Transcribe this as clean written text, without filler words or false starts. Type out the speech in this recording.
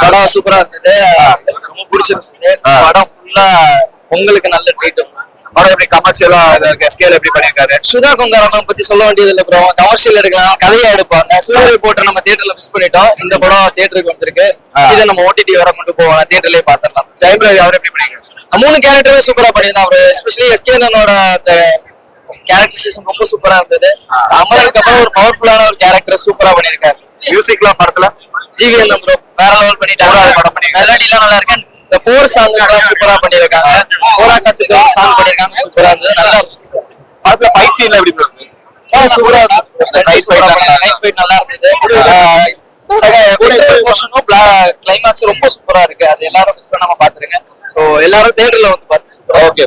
படம் சூப்பரா இருந்தது, ரொம்ப பிடிச்சிருந்தது. படம் ஃபுல்லா உங்களுக்கு நல்ல ட்ரீட். படம் எப்படி கமர்ஷியலா ஸ்கேல் எப்படி பண்ணிருக்காரு? சுதா கொங்காரம்மா பத்தி சொல்ல வேண்டியது இல்லை ப்ரோ. கமர்ஷியல் எடுக்கலாம், கதையா எடுப்பாங்க. சூரிய போட்டு நம்ம தியேட்டர்ல மிஸ் பண்ணிட்டோம். இந்த படம் தியேட்டருக்கு வந்திருக்கு. இதை நம்ம ஓடிடி வர கொண்டு போவோம், தியேட்டர்லயே பாத்திரலாம். ஜெயபிரகாஷ் அவர் எப்படி பண்ணிருக்காரு? 3 கேரக்டருமே சூப்பரா பண்ணியிருந்தான் அவரு. எஸ்பெஷலி எஸ்கேனோட கேரக்டரைசேஷன் ரொம்ப சூப்பரா இருந்தது. அமரனுக்கு அப்புறம் ஒரு பவர்ஃபுல்லான ஒரு கேரக்டர் சூப்பரா பண்ணிருக்காரு. மியூசிக்லாம் படத்துல ஜிவிஎன் ப்ரோ வேற லெவல் பண்ணிட்டாங்க. மெலடி எல்லாம் நல்லா இருக்கு. இந்த போர் சாங் சூப்பரா பண்ணிருக்காங்க. போரா கத்துக்கு சாங் பண்ணிருக்காங்க, சூப்பரா இருந்தது, நல்லா இருந்துச்சு. படத்துல ஃபைட் சீன்ல எப்படி இருக்கு? சூப்பரா இருந்தது. நைட் ஃபைட் நல்லா இருந்தது. கிளைமாக்ஸ் ரொம்ப சூப்பரா இருக்கு. அது எல்லாரும் மிஸ் பண்ணாம பாத்துருங்க. சோ எல்லாரும் தியேட்டர்ல வந்து பாருங்க. ஓகே.